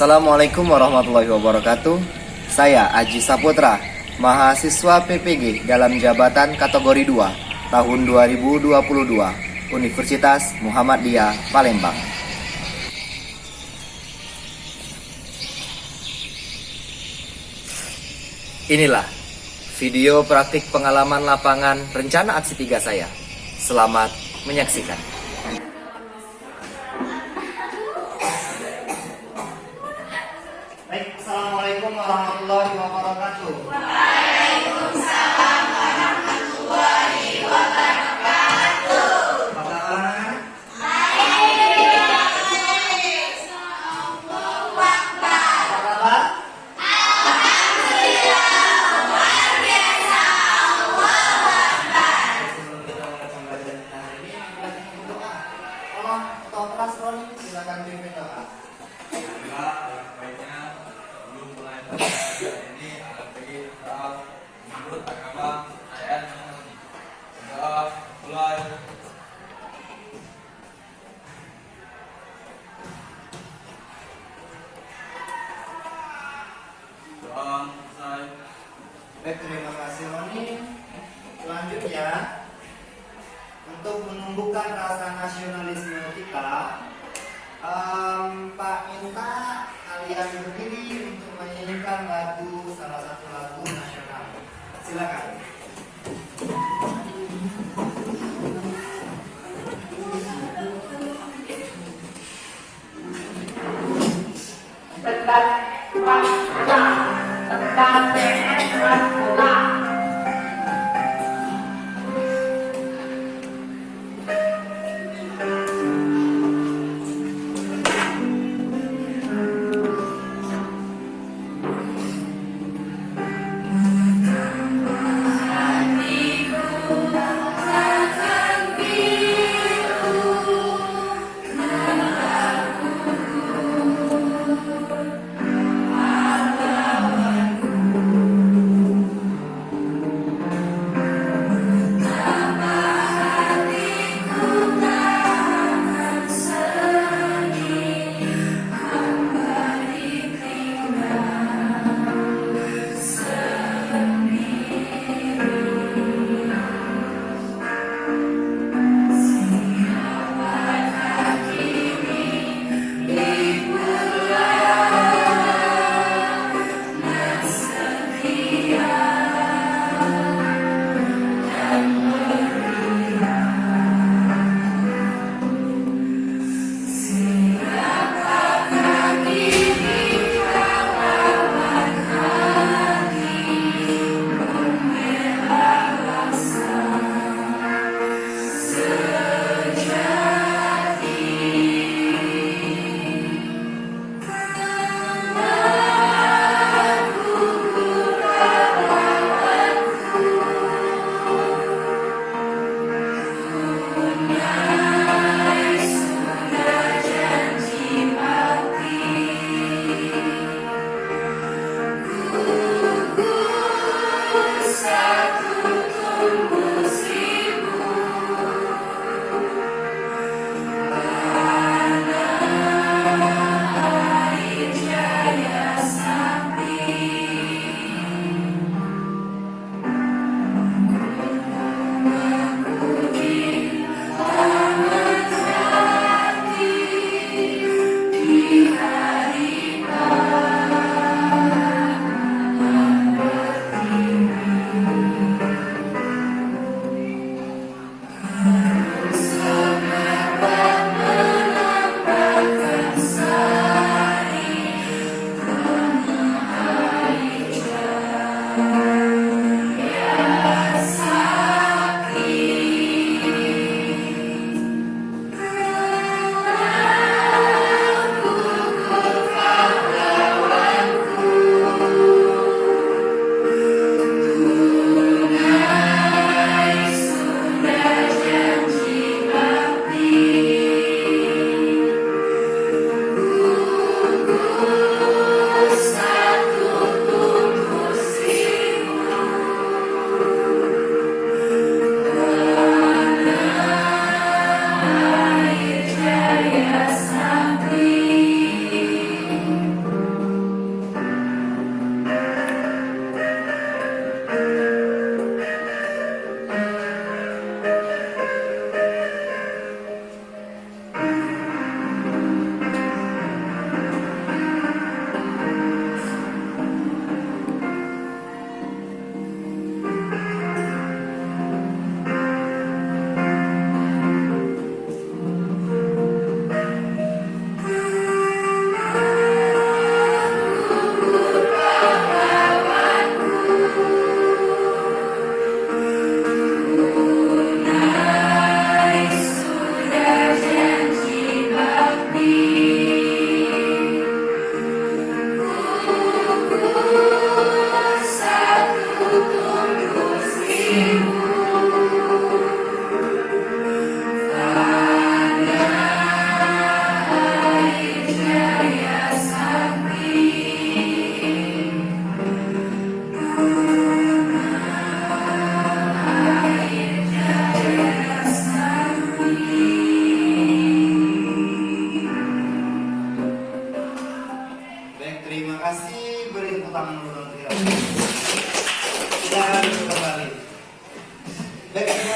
Assalamualaikum warahmatullahi wabarakatuh. Saya Aji Saputra, mahasiswa PPG dalam jabatan kategori 2 tahun 2022, Universitas Muhammadiyah Palembang. Inilah video praktik pengalaman lapangan rencana aksi 3 saya. Selamat menyaksikan. Baik, Assalamualaikum warahmatullahi wabarakatuh. Waalaikumsalam warahmatullahi wabarakatuh. Apa kabar? Apa kabar? Sebelum kita mulai pembelajaran kita hari ini, kita ingin berdoa. Tolong ketua kelas Roni, silakan pimpin doa. Alhamdulillah, baiknya belum mulai pelajaran ini akan pergi tahap menurut agama ayat sudah mulai. Doa selesai. Baik, terima kasih Roni. Selanjutnya, untuk menumbuhkan rasa nasionalisme kita, Pak minta kalian berdiri untuk menyanyikan salah satu lagu nasional. Silakan.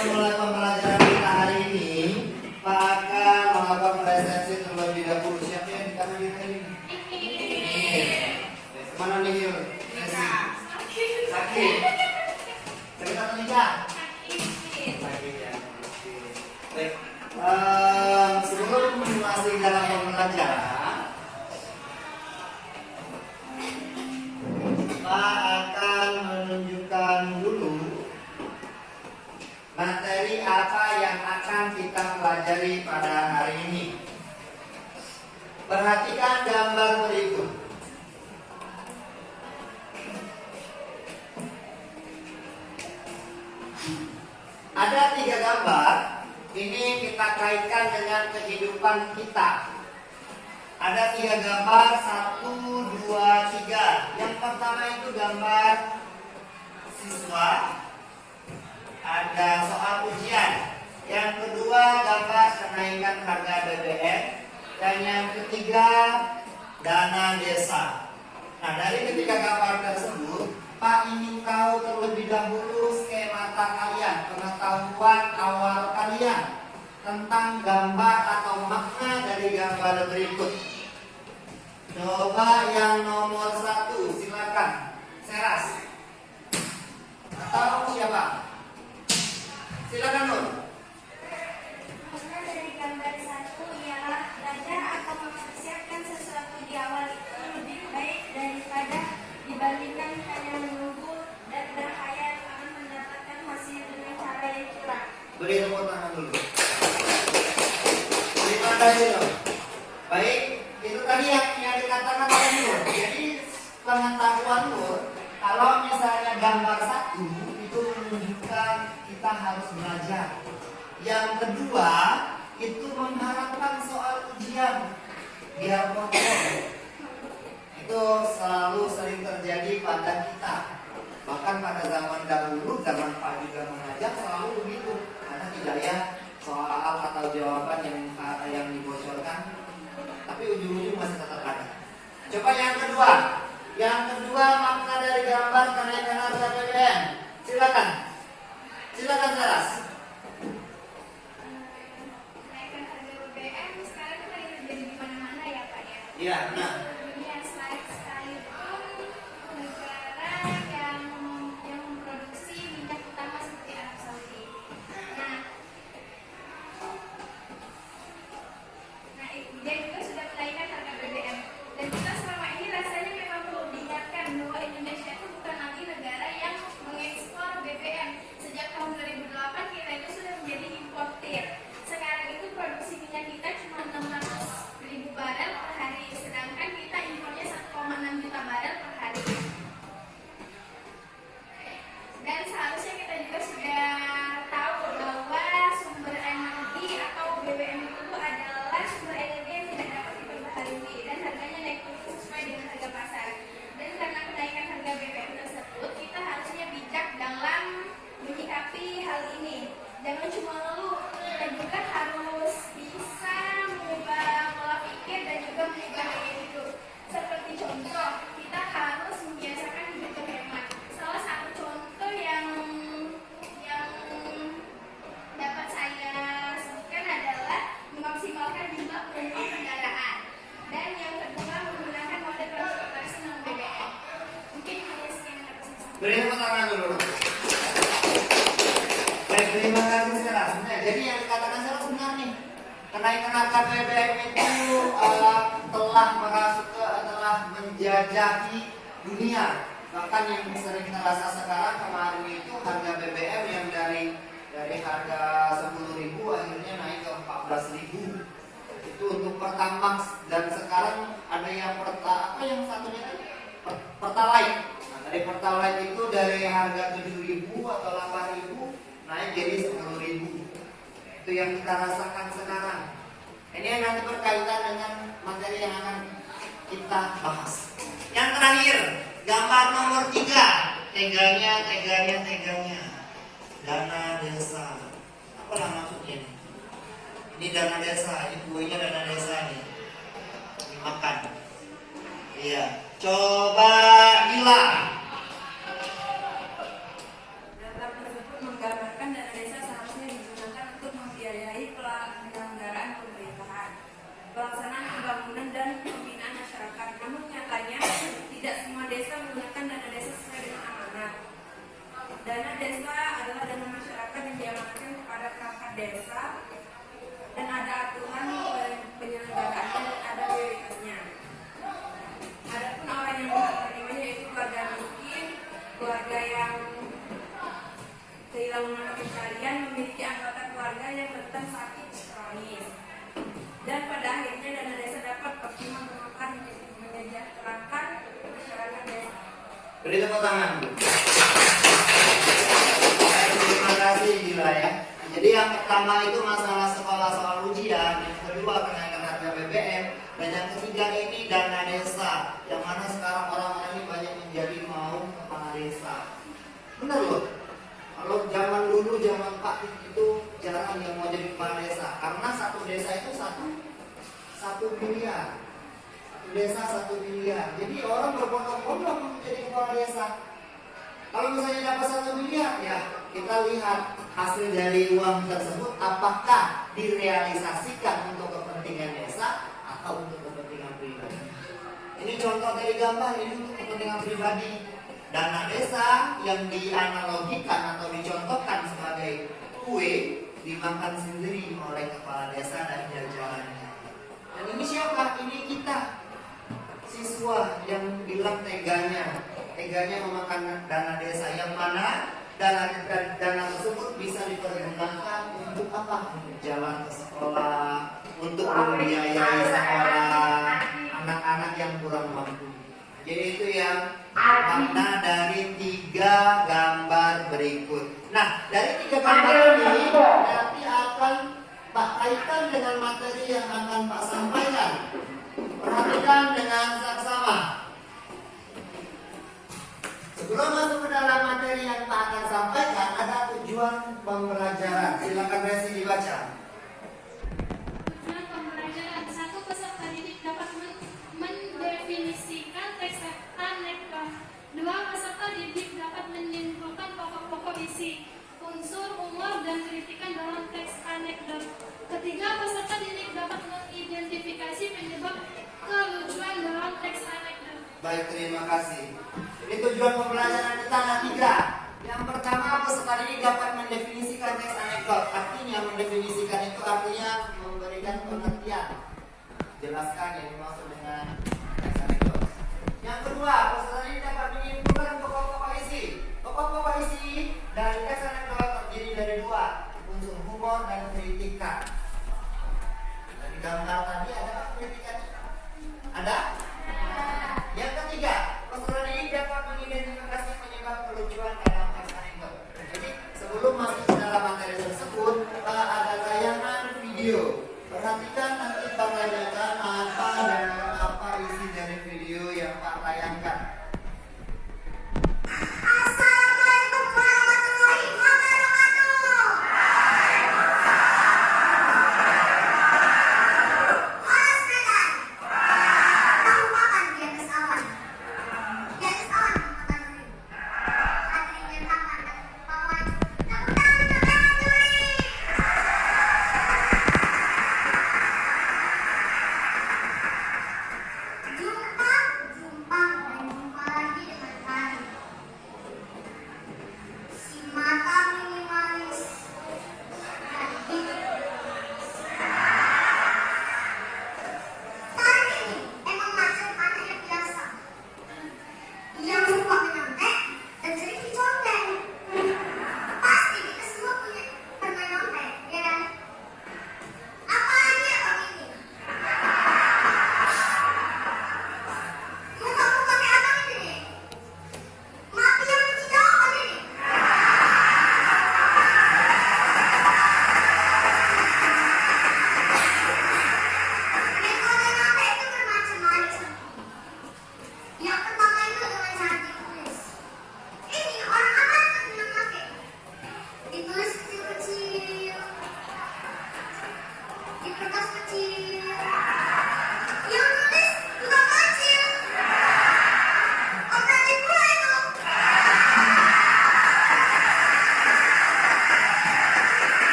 memulai pembelajaran kita hari ini, Pak akan melakukan presentasi terlebih dahulu. Siapa yang di kanan ini? Mana nih Yul? Sakit. Cerita Nika. Sakit ya. Baik. Sebelum masih dalam pembelajaran, Pak akan menunjukkan dulu materi apa yang akan kita pelajari pada hari ini. Perhatikan gambar berikut. Ada 3 gambar. Ini kita kaitkan dengan kehidupan kita. Ada 3 gambar, 1, 2, 3. Yang pertama itu gambar siswa. Ada soal ujian. Yang kedua gambar kenaikan harga BBM. Dan yang ketiga dana desa. Nah, dari ketiga gambar tersebut, Pak ingin tahu terlebih dahulu skemata kalian, pengetahuan awal kalian tentang gambar atau makna dari gambar berikut. Coba yang nomor 1, silakan. Seras. Atau siapa? Silakan Nur. Makna dari gambar 1 ialah belajar atau mempersiapkan sesuatu di awal itu lebih baik daripada dibandingkan hanya menunggu dan berhayal akan mendapatkan hasil dengan cara yang curang. Beri tepuk tangan dulu. Terima kasih Nur. Baik, itu tadi yang dikatakan oleh Nur. Jadi pengetahuan Nur, kalau misalnya gambar 1 itu menunjukkan kita harus belajar. Yang kedua itu mengharapkan soal ujian biar kokoh. Itu selalu sering terjadi pada kita. Bahkan pada zaman dahulu, zaman Pak juga mengajar selalu begitu. Karena tidak ya soal atau jawaban yang dibocorkan, tapi ujung-ujung masih tetap ada. Coba yang kedua. Yang kedua makna dari gambar kenaikan harga BBM. Silakan. Silakan Saras. Kenaikan harga BBM sekarang kan lagi terjadi di mana-mana ya Pak ya. Iya, nah. Dunia sekalipun negara yang memproduksi minyak utama seperti Arab Saudi. Nah, dia juga sudah menaikkan harga BBM. Dan kita selama ini rasanya memang perlu diingatkan bahwa Indonesia itu bukan lagi negara yang mengekspor BBM. Sejak tahun 2008 kita itu sudah menjadi importir. Sekarang itu produksi minyak kita cuma 600.000 barel per hari, sedangkan kita impornya 1,6 juta barel per hari. Dan seharusnya kita juga sudah tahu bahwa sumber energi atau BBM itu adalah sumber energi yang tidak dapat diperbaharui dan harganya naik turun sesuai dengan harga pasar. Dan karena kenaikan harga BBM tersebut, kita harusnya bijak dalam menyikapi hal ini. Jangan cuma ngeluh, kita juga harus bisa mengubah pola pikir dan juga mengubah gaya hidup. Seperti contoh, kita harus membiasakan hidup berhemat. Salah satu contoh yang dapat saya sebutkan adalah memaksimalkan jumlah penumpang kendaraan. Dan yang kedua, menggunakan moda transportasi non BBM. Mungkin hanya sekian yang dapat saya sampaikan. Beri tepuk tangan dulu. Baik, terima kasih Saras. Nah, jadi yang dikatakan Saras benar nih. Kenaikan harga BBM itu telah menjajahi dunia. Bahkan yang sering kita rasa sekarang kemarin itu harga BBM yang dari harga 10.000 akhirnya naik ke 14.000. Itu untuk Pertamax, dan sekarang ada yang yang satunya tadi Pertalite. Nah, dari Pertalite itu dari harga 7.000 atau 8.000 naik jadi 10.000. Itu yang kita rasakan sekarang. Ini yang nanti berkaitan dengan materi yang akan kita bahas. Yang terakhir, gambar nomor 3. Teganya. Dana desa. Apalah maksudnya ini? Ini dana desa, ini kuenya dana desa nih. Dimakan. Iya. Coba hilang. Data tersebut menggambarkan dana desa seharusnya diamankan kepada perangkat desa dan ada aturan penyelenggaraannya dan ada prioritasnya. Adapun orang yang menerimanya yaitu keluarga miskin, keluarga yang kehilangan anak pencarian, memiliki anggota keluarga yang rentan sakit kronis. Dan pada akhirnya dana desa dapat optimal bermanfaat menyejahterakan masyarakat desa. Beri tepuk tangan. Terima kasih Dila ya. Jadi yang pertama itu masalah sekolah soal ujian, yang kedua kenaikan harga BBM, dan yang ketiga ini dana desa, yang mana sekarang orang-orang ini banyak menjadi mau kepala desa. Benar loh. Kalau zaman dulu, zaman Pak itu jarang yang mau jadi kepala desa, karena satu desa itu satu miliar. Desa 1 miliar. Jadi orang berbondong-bondong menjadi kepala desa. Kalau misalnya dapat 1 miliar, ya kita lihat hasil dari uang tersebut apakah direalisasikan untuk kepentingan desa atau untuk kepentingan pribadi. Ini contoh dari gambar, ini untuk kepentingan pribadi. Dana desa yang dianalogikan atau dicontohkan sebagai kue dimakan sendiri oleh kepala desa dan jajarannya. Dan ini siapa? Ini kita. Siswa yang bilang teganya memakan dana desa, yang mana dana tersebut bisa dipergunakan untuk apa? Untuk jalan ke sekolah, untuk membiayai sekolah anak-anak yang kurang mampu. Jadi itu yang makna dari 3 gambar berikut. Nah, dari 3 gambar ini nanti akan Pak kaitkan dengan materi yang akan Pak sampaikan. Perhatikan dengan saksama. Sebelum masuk ke dalam materi yang Pak akan sampaikan, ada tujuan pembelajaran. Silakan Resi dibaca. Tujuan pembelajaran: 1. Peserta didik dapat mendefinisikan teks anekdot. 2. Peserta didik dapat menyimpulkan pokok-pokok isi, unsur, humor, dan kritikan dalam teks anekdot. 3. Peserta didik dapat mengidentifikasi penyebab kelucuan dalam teks anekdot. Baik, terima kasih. Ini tujuan pembelajaran kita ada 3. Yang pertama, peserta didik dapat mendefinisikan teks anekdot. Artinya mendefinisikan itu artinya memberikan pengertian, jelaskan yang dimaksud dengan teks anekdot. Yang kedua, peserta didik dapat menyimpulkan pokok-pokok isi. Pokok-pokok isi dari teks anekdot terdiri dari 2, unsur humor dan kritikan. Dari gambar tadi ada kritikannya? Ada? Yang ketiga, peserta didik dapat mengidentifikasi penyebab kelucuan dalam teks anekdot. Jadi sebelum masuk ke dalam materi tersebut, ada tayangan video. Perhatikan nanti Pak tanyakan apa dan apa isi dari video yang Pak tayangkan. Assalamualaikum warahmatullahi wabarakatuh. Olah sepeda. Tahu makan di atas awan. Di atas awan makan ring. Antrinya tangan dan pawan. Tepuk tangan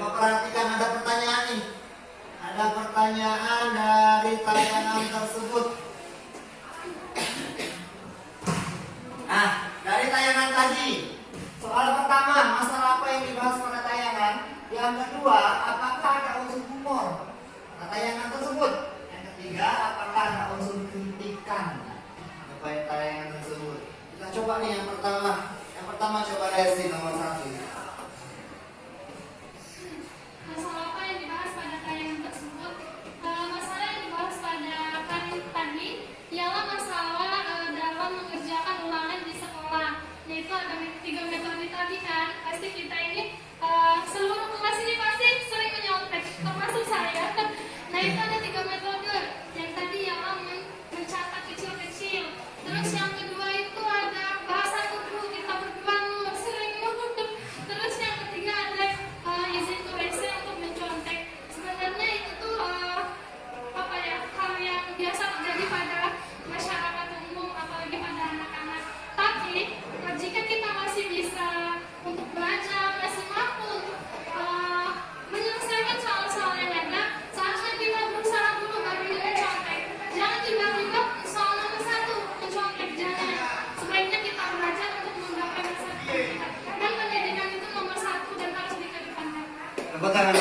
Coba perhatikan ada pertanyaan nih. Ada pertanyaan dari tayangan tersebut. Nah, dari tayangan tadi, soal pertama, masalah apa yang dibahas pada tayangan? Yang kedua, apakah ada unsur humor pada tayangan tersebut? Yang ketiga, apakah ada unsur kritikan pada tayangan tersebut? Kita coba nih yang pertama. Yang pertama coba Resi nomor 1. Masalah apa yang dibahas pada tayangan tersebut? Masalah yang dibahas pada kali tadi ialah masalah dalam mengerjakan ulangan di sekolah. Yaitu ada 3 metode tadi kan. Pasti kita ini seluruh kelas ini pasti sering menyontek, termasuk saya. Nah itu ada 3 metode. Yang tadi ialah mencatat kecil-kecil. Terus yang kedua itu ada bahasa tubuh, kita berdua sering. Terus yang ketiga ada izin ke WC untuk mencontek. Sebenarnya itu tuh apa ya, hal yang biasa terjadi pada masyarakat umum, apalagi pada anak-anak. Tapi jika kita masih bisa untuk belajar, masih mampu untuk menyelesaikan soal-soal yang ada, seharusnya kita berusaha dulu baru mencontek. Jangan tiba-tiba soal nomor 1 mencontek, jangan. Sebaiknya kita belajar untuk menggapai masa depan kita. Dan pendidikan itu nomor 1 dan harus dikedepankan. Tepuk tangan.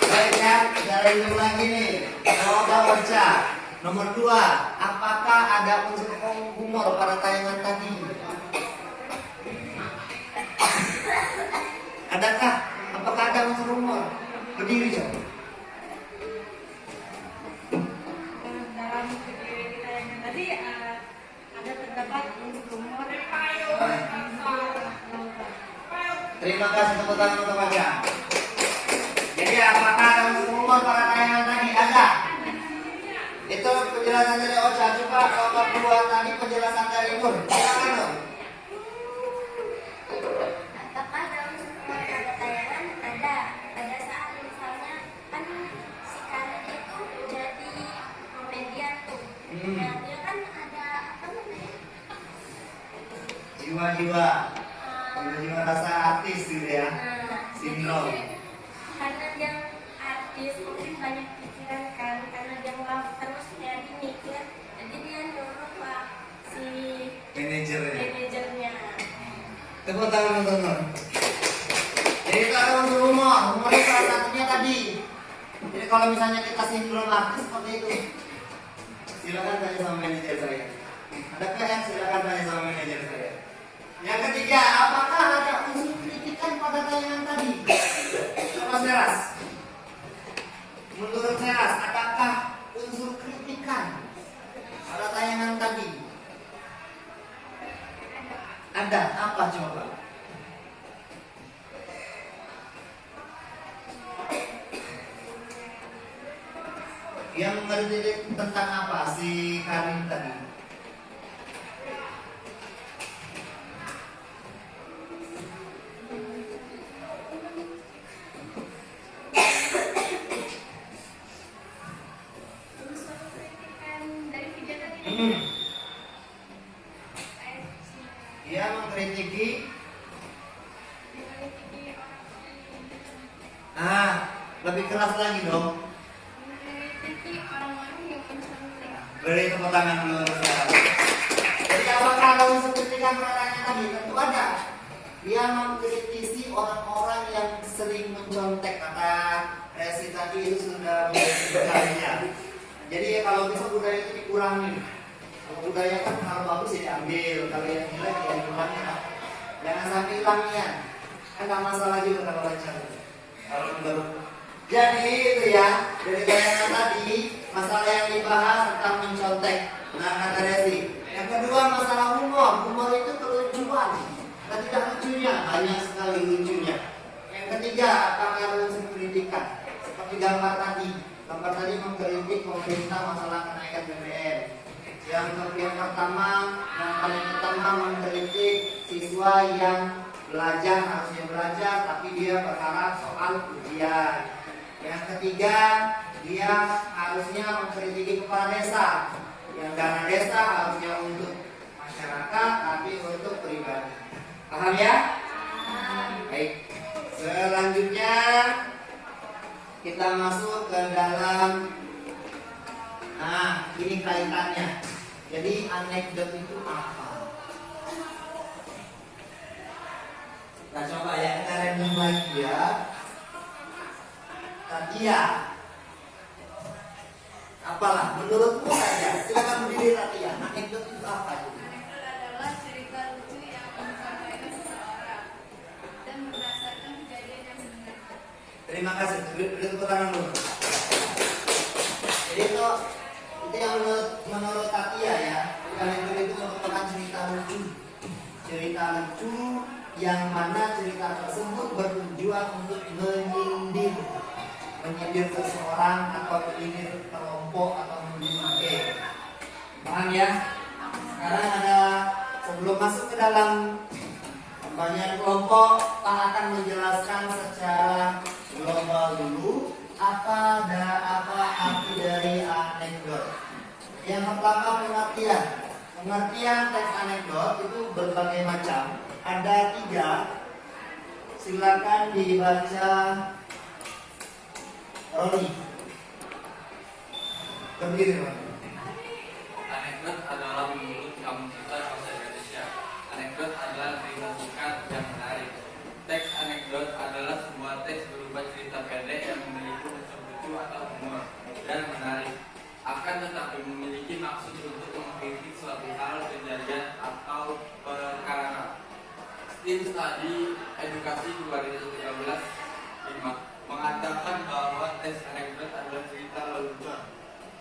Baik ya, dari itu lagi nih. Coba baca. Nomor 2, apakah ada unsur humor pada tayangan tadi? Adakah? Apakah ada unsur humor? Berdiri coba. Dalam video tayangan tadi ada terdapat unsur humor. Terima kasih tepuk tangan untuk Anda. Jadi apakah ada unsur humor pada tayangan tadi? Ada. Itu penjelasan dari Ocha. Coba nomor 2 tadi penjelasan dari Nur. Silakan Nur. Apakah ada unsur humor pada tayangan? Ada. Pada saat misalnya kan si Karin itu jadi komedian tuh. Nah, dia kan ada apa namanya? Jiwa-jiwa rasa artis gitu ya. Sindrom. Karena dia artis mungkin banyak pikiran kan, karena dia mau terus jadi mikir, jadi dia nyuruh pak si Manajernya. manajernya. Tepuk tangan untuk Nur. Jadi itu ada unsur humor. Humor itu salah satunya tadi. Jadi kalau misalnya kita sindrom artis seperti itu, silakan tanya sama manajer saya. Adakah yang silakan tanya sama manajer saya. Yang ketiga, apakah ada unsur kritikan pada tayangan tadi? Coba Seras. Menurut Seras, adakah unsur kritikan pada tayangan tadi? Ada. Apa coba? Yang mengkritik tentang apa si Karin tadi? Unsur kritikan dari video tadi. Dia mengkritiki. Lebih keras lagi dong. Mengkritiki orang-orang yang mencontek. Beri tepuk tangan dulu. Jadi apakah ada unsur kritikan pertanyaan tadi? Tentu ada. Dia mengkritisi orang-orang yang sering mencontek. Kata Resi tadi itu sudah menjadi. Jadi kalau bisa budaya itu dikurangi. Kalau budaya kan kalau bagus ya diambil, kalau yang jelek ya dikurangi. Jangan sampai hilangnya. Kan gak masalah juga kalau lancar. Kalau baru. Jadi itu ya, dari tayangan tadi masalah yang dibahas tentang mencontek. Nah kata Resi. Yang kedua masalah humor. Humor itu kelucuan. Dan tidak lucunya, banyak sekali lucunya. Yang ketiga, apakah ada unsur pendidikan? Seperti gambar tadi. Gambar tadi mengkritik pemerintah masalah kenaikan BBM. Yang pertama, yang paling pertama mengkritik siswa yang belajar harusnya belajar, tapi dia berharap soal ujian. Yang ketiga, dia harusnya mengkritiki kepala desa. Yang dana desa harusnya untuk masyarakat, tapi untuk pribadi. Paham ya? Baik. Selanjutnya kita masuk ke dalam. Nah, ini kaitannya. Jadi anekdot itu apa? Kita coba ya, kita random lagi ya. Tatia. Apalah menurutmu saja? Silakan berdiri Tatia. Anekdot itu apa? Anekdot adalah cerita lucu yang disampaikan seseorang dan berdasarkan kejadian yang sebenarnya. Terima kasih. Beri tepuk tangan dulu. Jadi itu yang menurut Tatia ya. Anekdot itu merupakan cerita lucu. Cerita lucu yang mana cerita tersebut bertujuan untuk menyindir seseorang atau menyindir kelompok atau menyindir geng. Paham ya? Sekarang ada, sebelum masuk ke dalam pembagian kelompok, Pak akan menjelaskan secara global dulu apa arti dari anekdot. Yang pertama pengertian. Pengertian teks anekdot itu berbagai macam. Ada 3. Silakan dibaca Roni. Berdiri Roni. Anekdot adalah menurut kamus besar bahasa Indonesia. Anekdot adalah cerita singkat yang menarik. Teks anekdot adalah sebuah teks berupa cerita pendek yang memiliki unsur lucu atau humor dan menarik. Akan tetapi memiliki maksud untuk mengkritik suatu hal, kejadian atau perkara. Tim Studi Edukasi 2013 mengatakan bahwa teks anekdot adalah cerita lelucon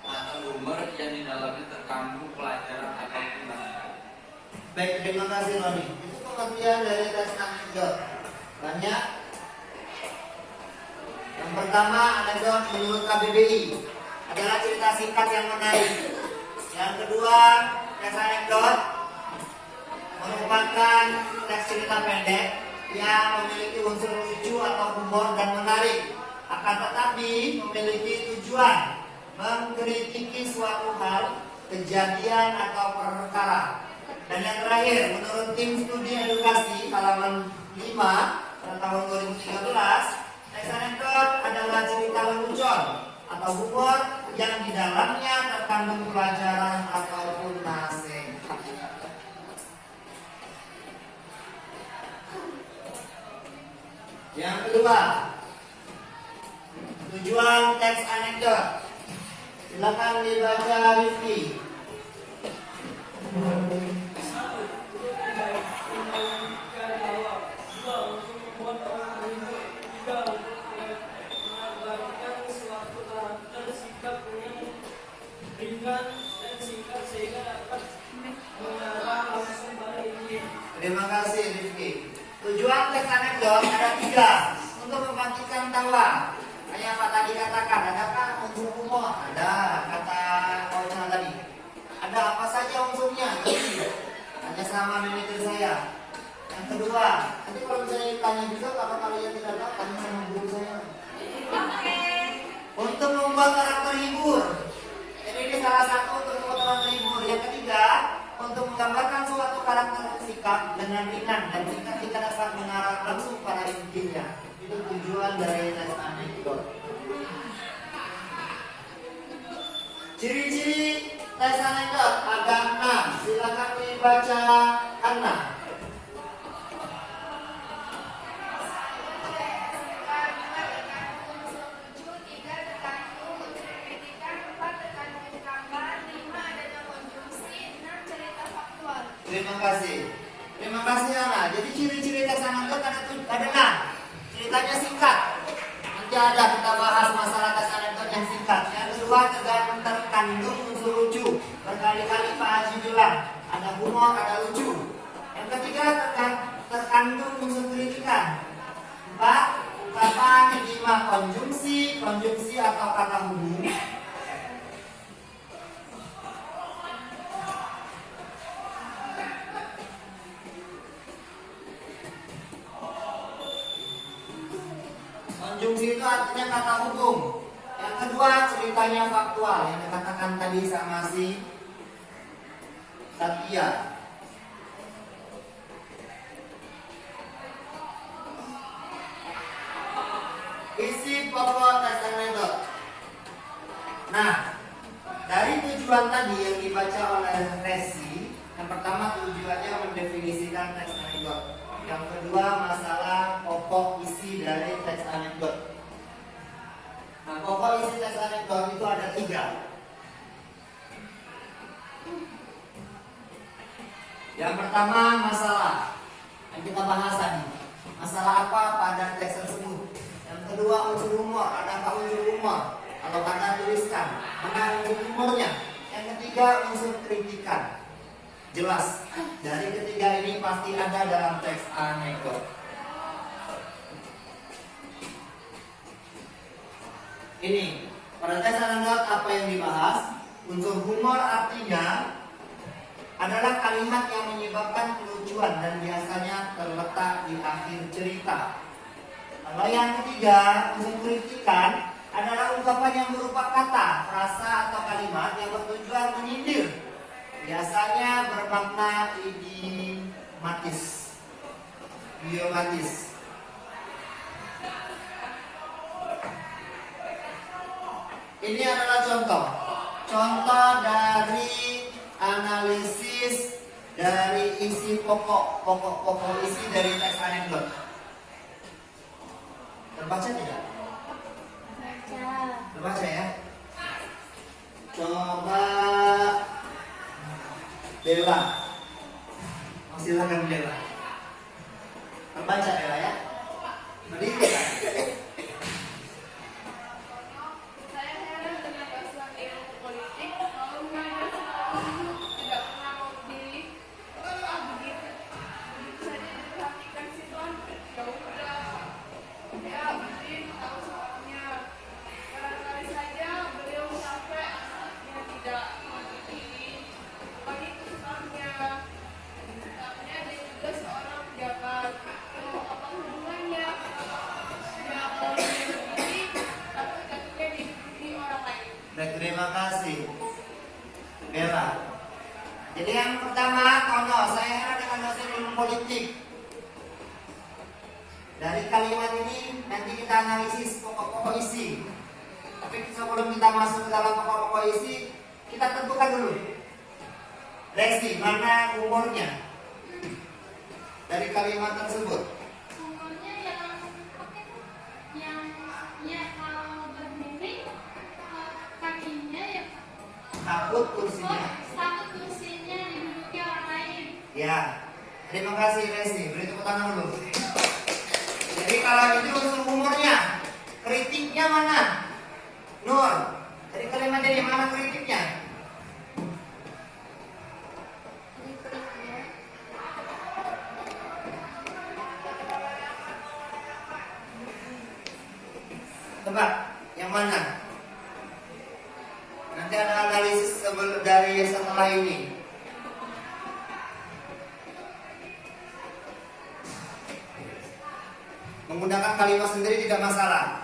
atau humor yang di dalamnya terkandung pelajaran atau tindakan. Baik, terima kasih Roni. Itu pengertian dari teks anekdot. Banyak. Yang pertama, anekdot menurut KBBI adalah cerita singkat yang menarik. Yang kedua, teks anekdot merupakan teks cerita pendek yang memiliki unsur lucu atau humor dan menarik, akan tetapi memiliki tujuan mengkritiki suatu hal, kejadian atau perkara. Dan yang terakhir, menurut tim studi edukasi halaman 5 pada tahun 2013, teks anekdot adalah cerita lelucon atau humor yang di dalamnya terkandung pelajaran ataupun nasihat. Yang kedua, tujuan teks anekdot. Silakan dibaca Rifki. Terima kasih Rifki. Tujuan teks anekdot ada 3. Untuk membangkitkan tawa. Kayak apa tadi katakan, adakah unsur humor? Ada, kata Ocha tadi. Ada apa saja unsurnya? Hanya sama manajer saya. Yang kedua, nanti kalau saya tanya juga kalau kalian tidak tahu, tanya sama guru saya. Untuk membuat karakter hibur. Jadi ini salah satu untuk membuat karakter hibur. Yang ketiga, untuk menggambarkan suatu karakter sikap dengan ringan dan singkat kita dapat mengarah langsung pada intinya. Itu tujuan dari teks anekdot. Ciri-ciri teks anekdot ada 6. Silakan dibaca Anna. Terima kasih Ana. Jadi ciri-ciri teks anekdot ada 6. Ceritanya singkat. Nanti ada kita bahas masalah teks anekdot yang singkat. Yang kedua terkandung unsur lucu. Berkali-kali Pak Haji bilang ada humor, ada lucu. Yang ketiga terkandung unsur kritikan. 4. Ungkapan. 5. Konjungsi atau kata hubung. Konjungsi itu artinya kata hubung. Yang kedua ceritanya faktual yang dikatakan tadi sama si Satya. Isi pokok teks anekdot. Nah, dari tujuan tadi yang dibaca oleh Resi, yang pertama tujuannya mendefinisikan teks anekdot. Yang kedua masalah pokok isi dari teks anekdot. Nah, pokok isi teks anekdot itu ada 3. Yang pertama masalah yang kita bahas tadi. Masalah apa pada teks tersebut. Yang kedua unsur humor, adakah unsur humor? Kalau Anda tuliskan, mana unsur humornya? Yang ketiga unsur kritikan. Jelas, dari ketiga ini pasti ada dalam teks anekdot. Ini, pada teks anekdot apa yang dibahas? Unsur humor artinya adalah kalimat yang menyebabkan kelucuan dan biasanya terletak di akhir cerita. Kalau yang ketiga, unsur kritikan adalah ungkapan yang berupa kata, frasa atau kalimat yang bertujuan menyindir. Biasanya bermakna idiomatis. Ini adalah contoh dari analisis dari isi pokok isi dari teks anekdot. Terbaca tidak? Terbaca ya. Coba Bella. Silakan Bella. Terbaca Bella ya. Berdiri ya. Saya heran dengan bahasa ilmu politik, kalau tidak pernah mau dipilih, begitu saja diperhatikan Situan, ya udah, ya begini tahu soalnya. Barangkali saja beliau sampai anaknya tidak mau dipilih, bukan itu sebabnya. Sebabnya dia juga seorang pejabat. Apa hubungannya? Ya kalau dia dipilih, tapi jatuhnya diikuti orang lain. Baik, terima kasih Bella. Jadi yang pertama, saya heran dengan dosen ilmu politik. Dari kalimat ini nanti kita analisis pokok-pokok isi. Tapi sebelum kita masuk ke dalam pokok-pokok isi, kita tentukan dulu. Resi, mana umurnya dari kalimat tersebut? Umurnya yang kalau berdiri kakinya ya Takut kursinya. takut kursinya diduduki orang lain. Ya, terima kasih Resi. Beri tepuk tangan dulu. Jadi kalau itu unsur umurnya, kritiknya mana? Nur, dari kalimat ini mana kritiknya? Tebak, yang mana? Nanti ada analisis dari setelah ini. Menggunakan kalimat sendiri tidak masalah.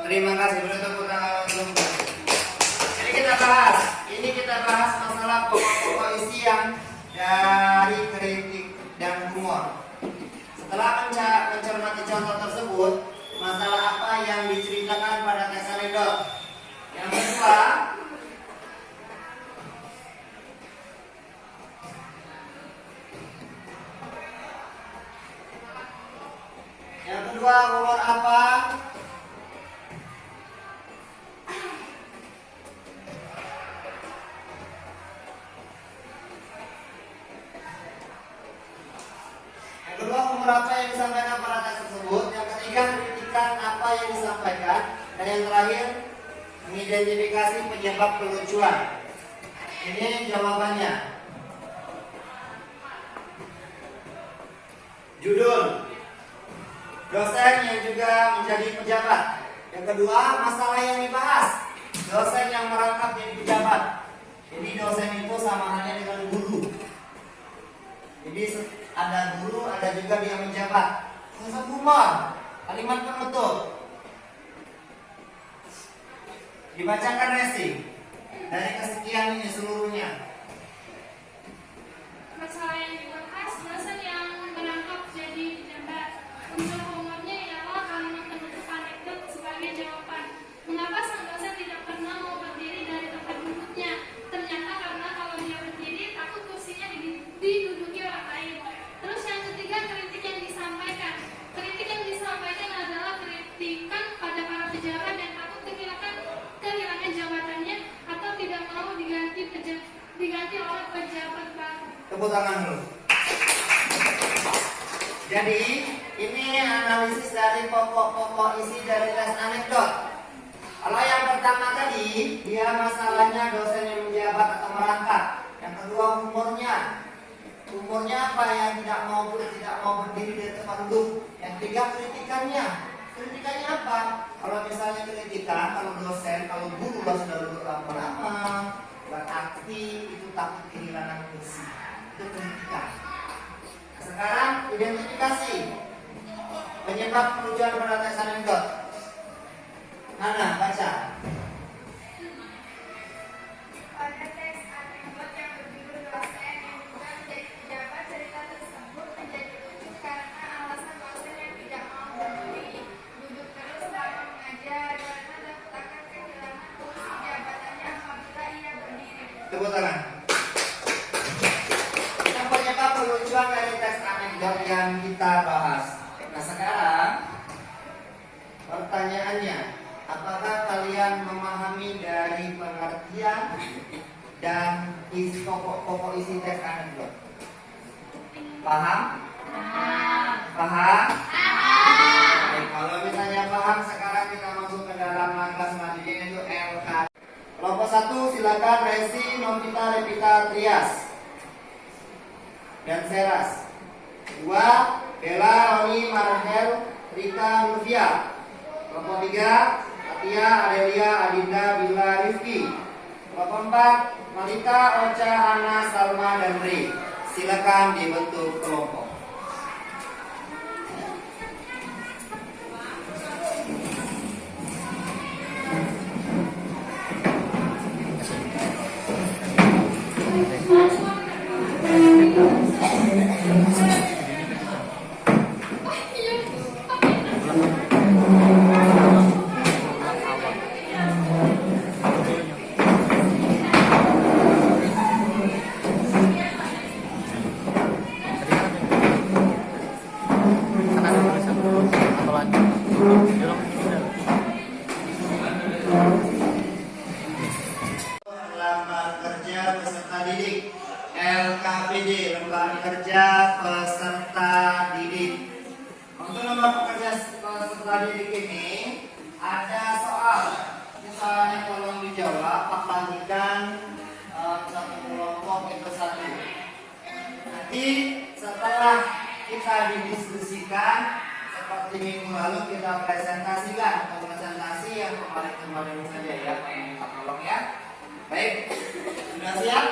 Terima kasih, beri tepuk tangan untuk. Jadi kita bahas masalah pokok-pokok isi yang dari kritik dan humor. Setelah mencermati contoh tersebut, masalah apa yang diceritakan pada teks anekdot? Yang kedua humor apa? Yang kedua humor apa yang disampaikan pada teks tersebut? Yang ketiga kritikan apa yang disampaikan? Dan yang terakhir mengidentifikasi penyebab kelucuan. Ini jawabannya. Judul, dosen yang juga menjadi pejabat. Yang kedua, masalah yang dibahas, dosen yang merangkap jadi pejabat. Jadi dosen itu sama halnya dengan guru. Jadi ada guru, ada juga dia menjabat. Unsur humor, kalimat penutup. Dibacakan Resi dari kesekian ini seluruhnya. Tepuk tangan dulu. Jadi ini analisis dari pokok-pokok isi dari tes anekdot. Kalau yang pertama tadi dia masalahnya dosen yang menjabat atau merangkap. Yang kedua umurnya apa, yang tidak mau berdiri di tempat duduk. Yang ketiga kritikannya apa? Kalau misalnya kritikan, kalau dosen, kalau guru sudah duduk lama-lama, berarti itu takut kehilangan kursi. Itu kritikan. Sekarang identifikasi penyebab perujukan pada tes anekdot. Nana, baca. Pada teks anekdot yang berjudul dosen yang juga menjadi pejabat, cerita tersebut menjadi lucu karena alasan dosen yang tidak mau berdiri duduk terus selama mengajar karena takut akan kehilangan kursi jabatannya apabila ia berdiri. Tepuk tangan. Itu penyebab pelucuan dari teks anekdot yang kita bahas. Nah sekarang pertanyaannya, apakah kalian memahami dari pengertian dan pokok isi teks anekdot? Paham? Paham? Baik, kalau misalnya paham, sekarang kita masuk ke dalam langkah selanjutnya, yaitu LK. Kelompok 1 silakan Resi, Novita, Revita, Trias dan Seras. 2 Bella, Roni, Marhel, Rika, Nurfia. Kelompok 3 Atia, Adelia, Adinda, Bila, Rifki. Kelompok 4 Malika, Ocha, Hana, Salma, dan Ri. Silakan dibentuk kelompok. Lambar kerja peserta didik, LKPD, lembar kerja peserta didik. Untuk lembar kerja peserta didik ini ada soal. Soalnya tolong dijawab, bagikan satu kelompok itu satu. Nanti setelah kita didiskusikan seperti minggu lalu, kita presentasikan presentasi yang kemarin saja ya, minta tolong ya. Baik, sudah siap?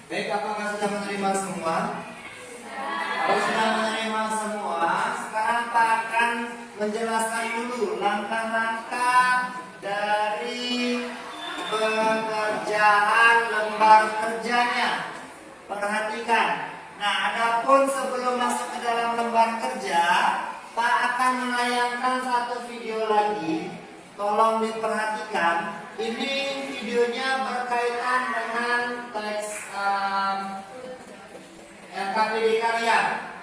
Baik, apakah sudah menerima semua? Kalau sudah menerima semua, sekarang Pak akan menjelaskan dulu langkah-langkah dari pengerjaan lembar kerjanya. Perhatikan. Nah, adapun sebelum masuk ke dalam lembar kerja, akan menayangkan satu video lagi. Tolong diperhatikan. Ini videonya berkaitan dengan teks LKPD kalian.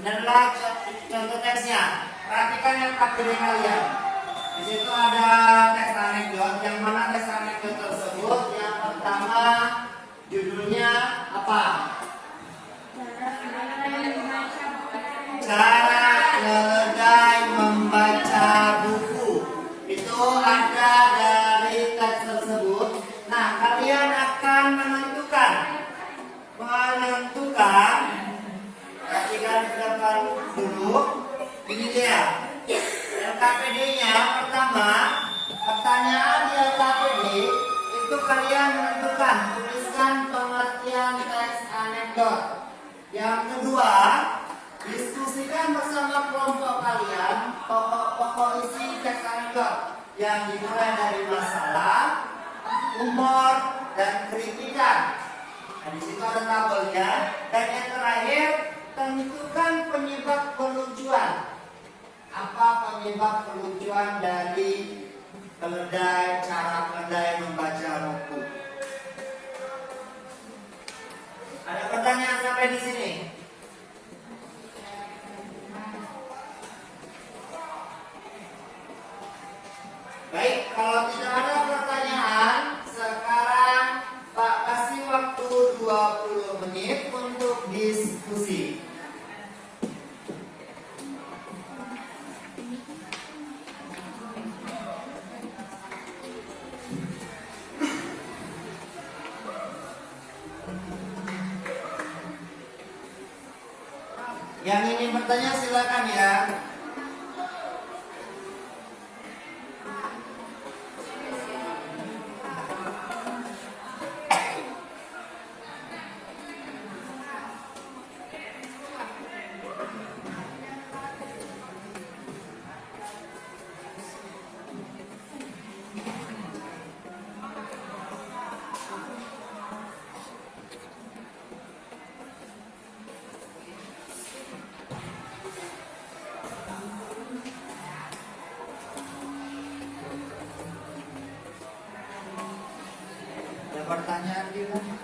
Inilah contoh teksnya. Perhatikan yang KPD kalian. Di situ ada teks anekdot. Yang mana teks anekdot tersebut? Yang pertama judulnya apa? Cara keledai membaca buku. Itu ada dari teks tersebut. Nah, kalian akan menentukan perhatikan ke depan dulu. Ini dia LKPD-nya. Pertama, pertanyaan di LKPD itu kalian menentukan, tuliskan pengertian teks anekdot. Yang kedua, diskusikan bersama kelompok kalian pokok-pokok isi teks anekdot yang dimulai dari masalah, humor, dan kritikan. Nah, di situ ada tabelnya. Dan yang terakhir, tentukan penyebab kelucuan. Apa penyebab kelucuan dari keledai, cara keledai membaca buku? Ada pertanyaan sampai di sini? Baik, kalau tidak ada pertanyaan, sekarang Pak kasih waktu 20 menit untuk diskusi. Yang ingin bertanya silakan ya. Ada pertanyaan di mana?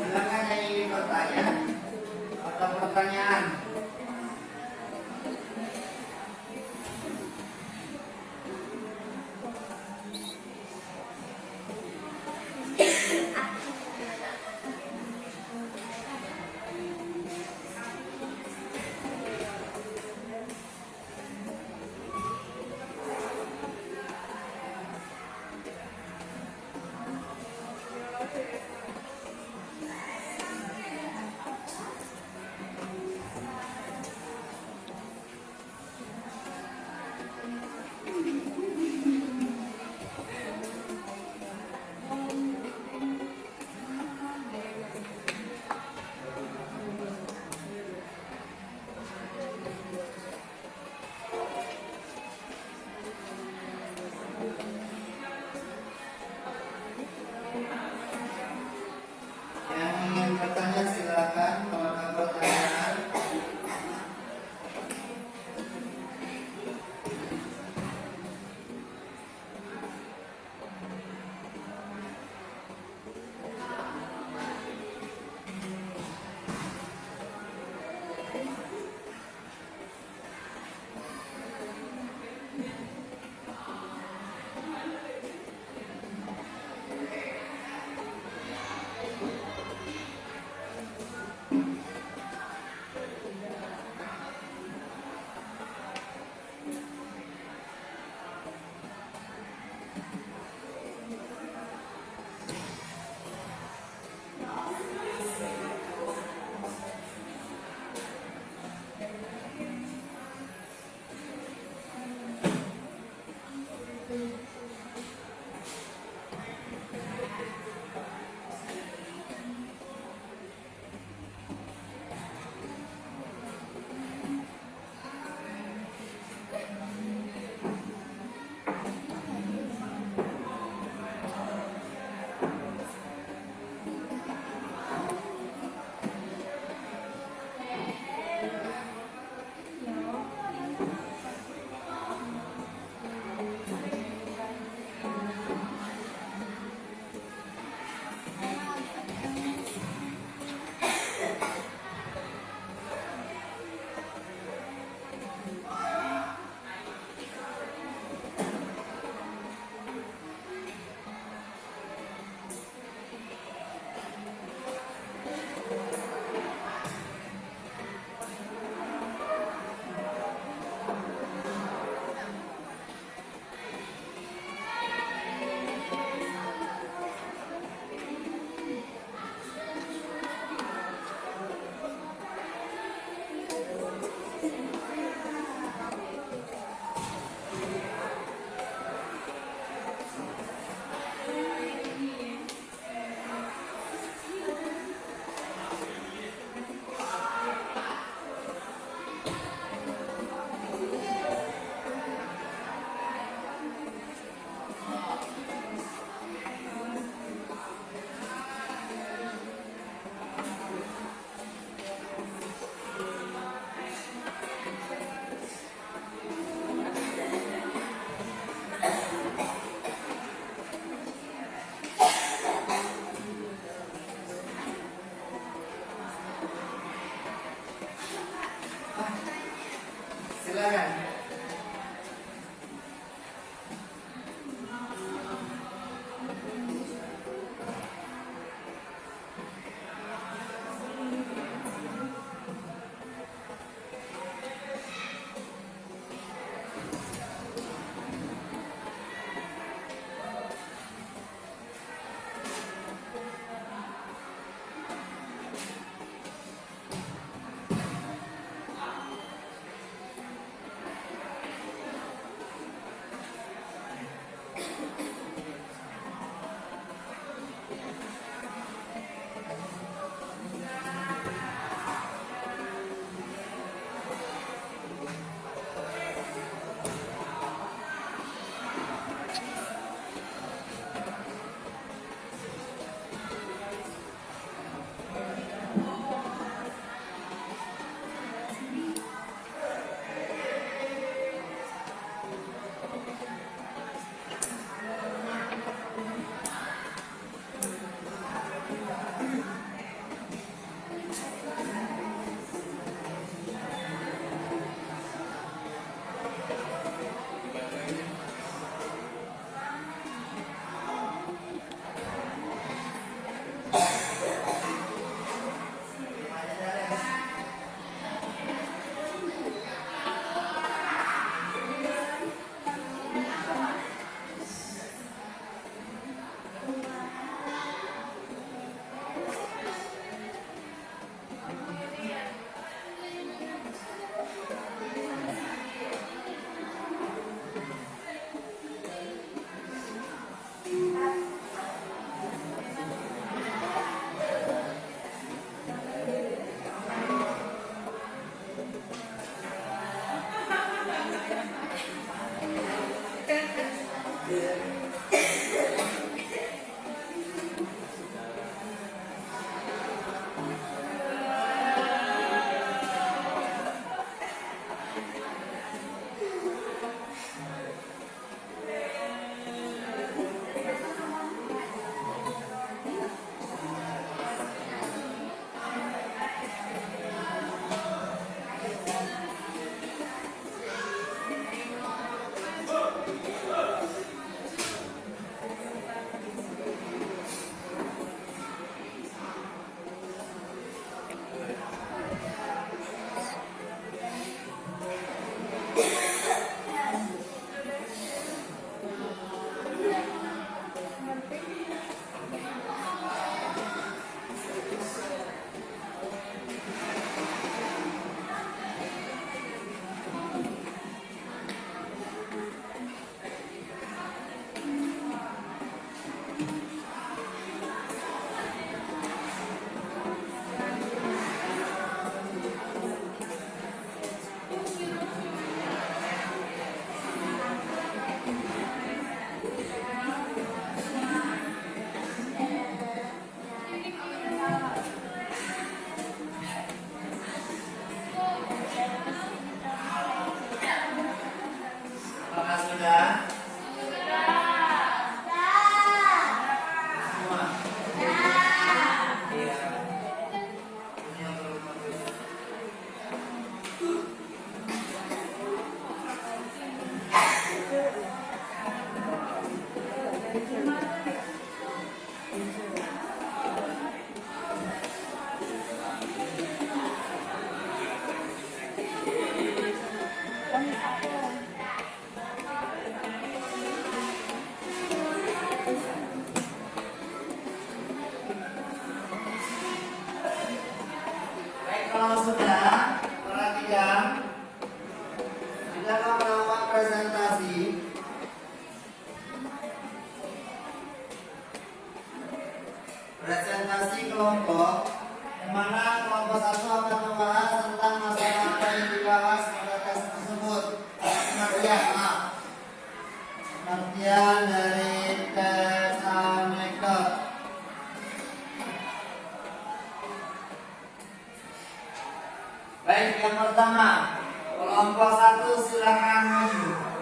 Silakan yang ingin bertanya atau pertanyaan. Silakan. Apakah sudah? Semua? Iya. Ini yang perlu bagus. Baik, kalau sudah perhatikan di dalam melakukan presentasi kelompok, di mana kelompok satu akan membahas tentang masalah apa yang dibahas pada tes tersebut. Pengertian dari tes anekdot. Baik, yang pertama, kelompok 1 silakan maju.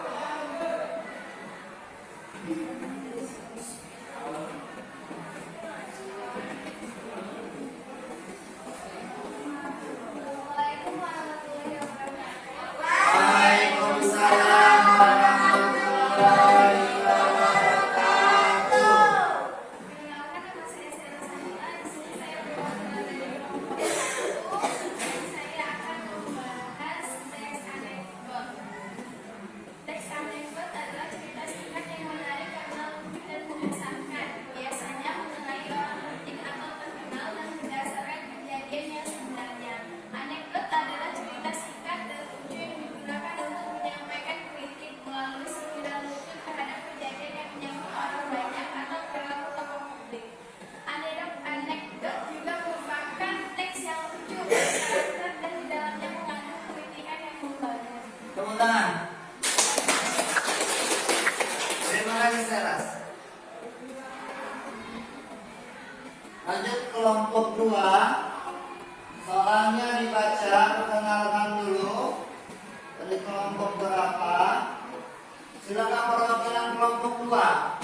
Assalamualaikum warahmatullahi wabarakatuh. Waalaikumsalam warahmatullahi wabarakatuh. Perkenalkan, nama saya Sela Sanila. Di sini saya mewakili dari kelompok 1. Saya akan membahas teks anekdot. Teks anekdot adalah cerita singkat yang menarik karena lucu dan mengesankan. Biasanya mengenai orang penting atau terkenal dan berdasarkan kejadian yang sebenarnya. Anekdot adalah cerita singkat dan lucu yang digunakan untuk menyampaikan kritik melalui sindiran lucu terhadap kejadian yang menyangkut orang banyak atau perilaku tokoh publik. Anekdot juga merupakan teks yang lucu, berkarakter, dan di dalamnya mengandung kritikan yang membangun. Tepuk tangan. Terima kasih Seras. Lanjut kelompok 2. Soalnya dibaca, perkenalkan dulu. Dari kelompok berapa? Silakan perwakilan kelompok 2.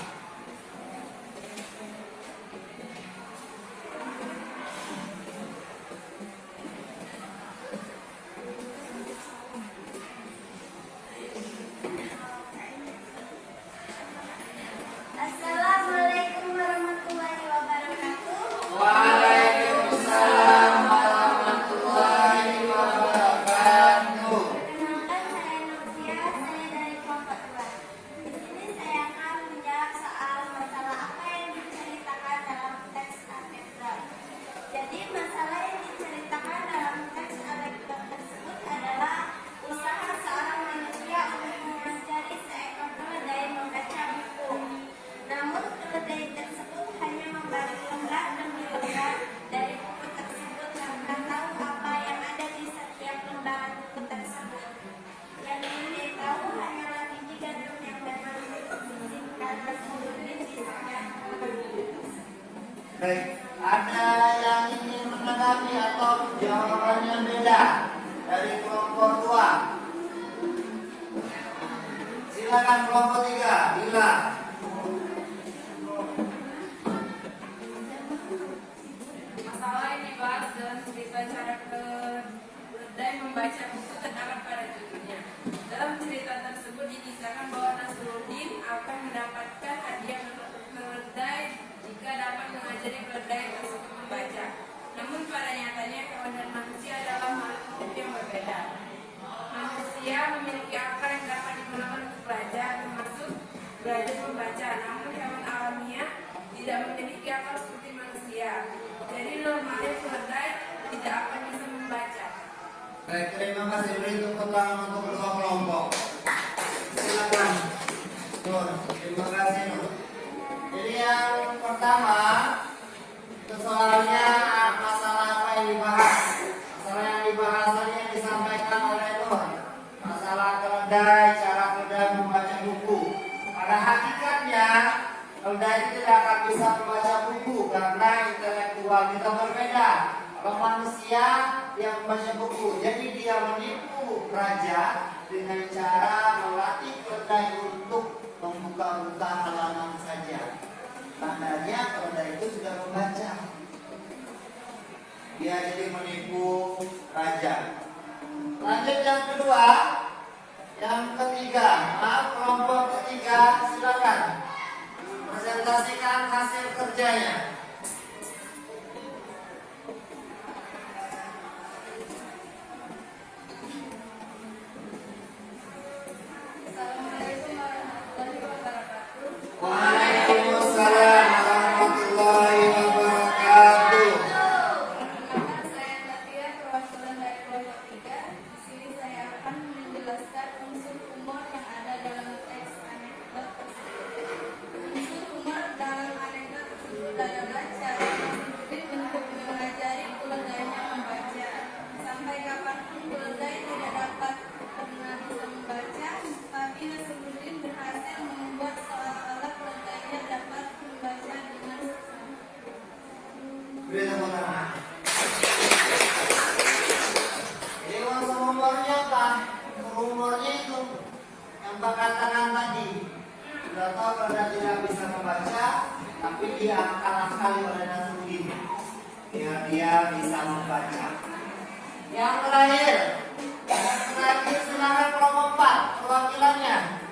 Assalamualaikum warahmatullahi wabarakatuh. Waalaikumsalam warahmatullahi wabarakatuh. Perkenalkan, saya Novia, saya dari kelompok 2. Di sini saya akan menjawab soal masalah apa yang diceritakan dalam teks anekdot. Jadi masalah yang diceritakan dalam teks anekdot tersebut adalah usaha seorang manusia untuk mempelajari seekor keledai membaca buku. Namun keledai tersebut hanya membaca lembar demi lembar dari buku tersebut tanpa tahu apa yang ada di setiap lembaran buku tersebut. Yang ingin dia tahu hanyalah biji gandum yang memang disisipkan tersebut di setiap lembaran. Baik, ada yang ingin menanggapi atau jawabannya beda dari kelompok 2? Silakan kelompok 3, Bila. Masalah yang dibahas dalam cerita cara keledai membaca buku terdapat pada judulnya. Dalam cerita tersebut dikisahkan bahwa Nasruddin akan mendapatkan hadiah keledai jika dapat mengajari keledai tersebut membaca. Namun pada nyatanya hewan dan manusia adalah makhluk hidup yang berbeda. Manusia memiliki akal yang dapat digunakan untuk belajar, termasuk belajar membaca. Namun hewan alamiah tidak memiliki akal seperti manusia. Jadi normalnya keledai tidak akan bisa membaca. Baik, terima kasih. Beri tepuk tangan untuk kedua kelompok. Silakan. Nur, terima kasih Nur. Jadi yang pertama, itu soalnya masalah apa yang dibahas? Masalah yang dibahas tadi yang disampaikan oleh Nur. Masalah keledai, cara keledai membaca buku. Pada hakikatnya, keledai itu tidak akan bisa membaca buku karena intelektual kita berbeda. Kalau manusia yang membaca buku, jadi dia menipu raja dengan cara melatih keledai untuk membuka-buka halaman saja. Tandanya keledai itu sudah membaca. Dia jadi menipu raja. Lanjut yang kedua, yang ketiga. Maaf, kelompok ketiga, silakan presentasikan hasil kerjanya. Assalamualaikum warahmatullahi wabarakatuh. Waalaikumsalam warahmatullahi wabarakatuh. Perkenalkan, saya Tatia, perwakilan dari kelompok 3. Di sini saya akan menjelaskan unsur humor yang ada dalam teks anekdot tersebut. Unsur humor dalam anekdot tersebut adalah Coba katakan tadi. Sudah tahu karena tidak bisa membaca, tapi dia akal-akali oleh Nasruddin biar dia bisa membaca. Yang terakhir silakan kelompok 4 perwakilannya.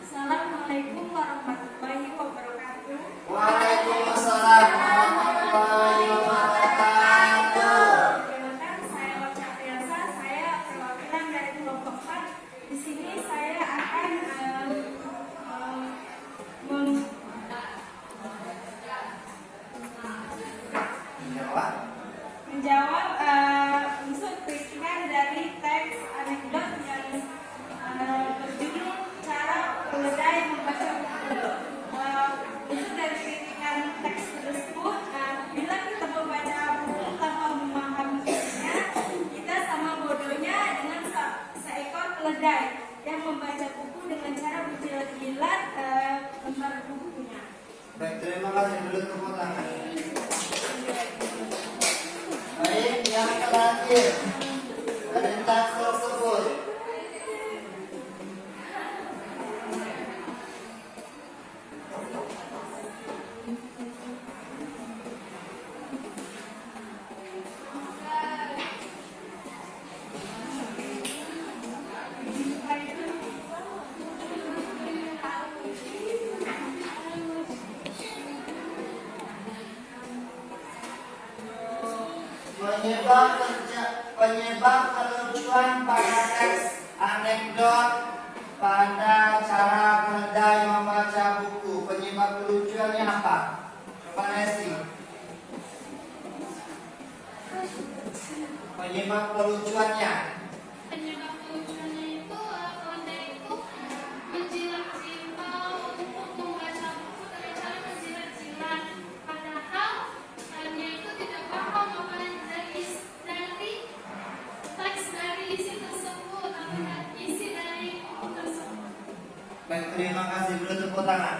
Assalamualaikum warahmatullahi wabarakatuh. Waalaikumsalam warahmatullahi wabarakatuh. Perkenalkan, saya Waca Priasa, saya perwakilan dari kelompok 4. Di sini saya akan menjawab unsur kritikan dari teks anekdot yang berjudul cara keledai membaca buku. Unsur dari kritikan teks tersebut, bila kita membaca buku tanpa memahami isinya, kita sama bodohnya dengan seekor keledai yang membaca buku dengan cara menjilat-jilat lembar bukunya. Baik, terima kasih dulu tepuk tangan. Baik, yang terakhir dari teks tersebut. Penyebab kelucuan pada teks anekdot pada cara keledai membaca buku. Penyebab kelucuannya apa? Coba Nesi. Penyebab kelucuannya. Penyebab kelucuannya itu keledai itu menjilat-jilat untuk membaca buku dengan cara menjilat-jilat. Padahal dia itu tidak paham apa yang dari teks dari isi tersebut atau isi dari buku tersebut. Baik, terima kasih. Dulu tepuk tangan.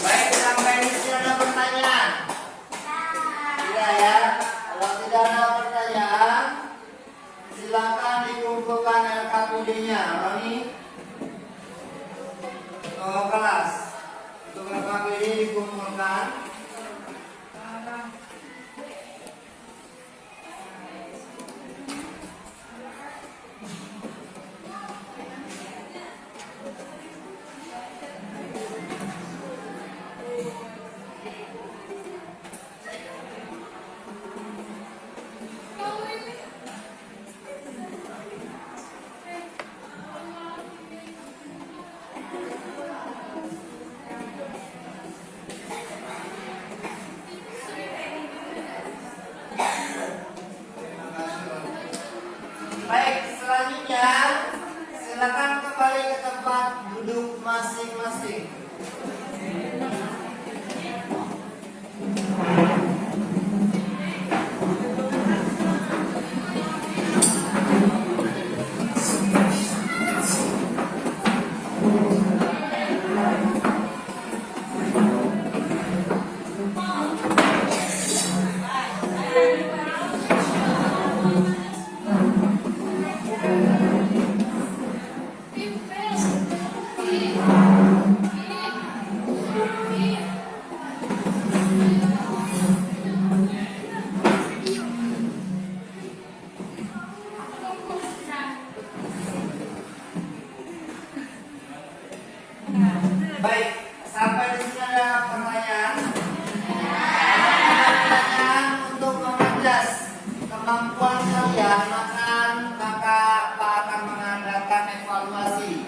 Baik, sampai di sini ada pertanyaan? Tidak ya? Kalau tidak ada pertanyaan, silakan dikumpulkan LKPD-nya. Roni, ke kelas. Untuk LKPD dikumpulkan. Baik, selanjutnya silakan kembali ke tempat duduk masing-masing. Baik, sampai di sini ada pertanyaan. Pertanyaan untuk mengetes kemampuan kalian, maka Pak akan mengadakan evaluasi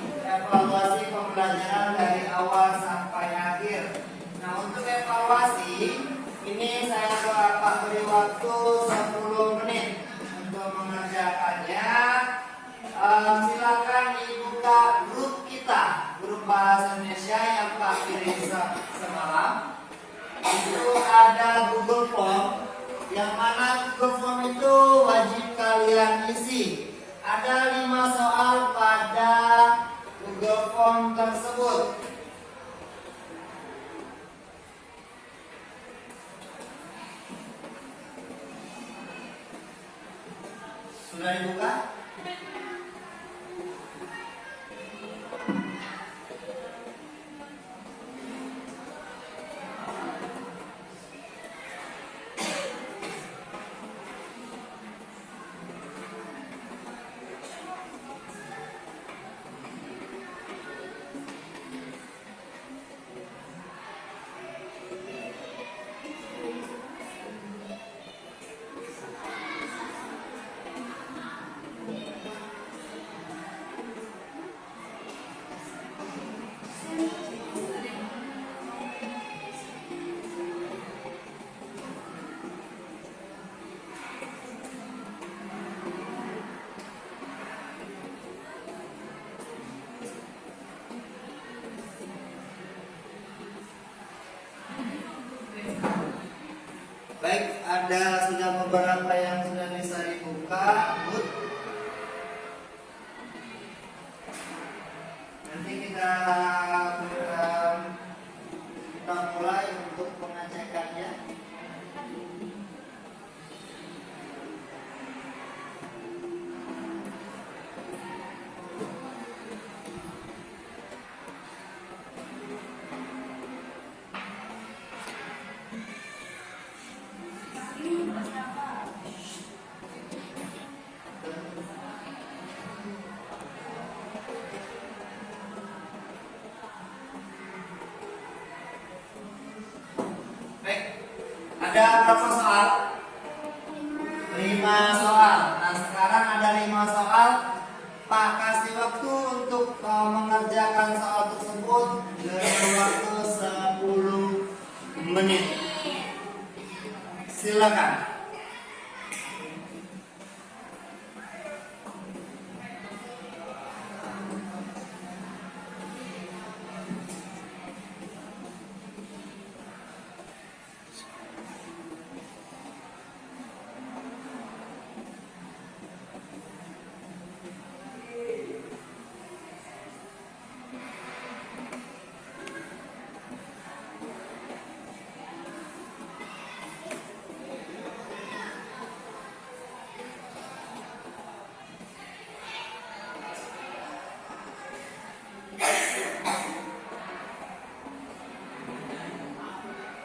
pembelajaran dari awal sampai akhir. Nah, untuk evaluasi ini saya Pak beri waktu 10 menit untuk mengerjakannya. Silakan dibuka grup kita, grup bahasa Indonesia yang Pak kirim semalam. Itu ada Google Form, yang mana Google Form itu wajib kalian isi. Ada 5 soal pada Google Form tersebut. Sudah dibuka? Baik, ada sudah beberapa yang sudah bisa dibuka, Bud. Nanti kita mulai untuk pengecekannya. Baik, ada berapa soal? 5 soal. Nah, sekarang ada 5 soal. Pak kasih waktu untuk mengerjakan soal tersebut dengan waktu 10 menit. Silakan.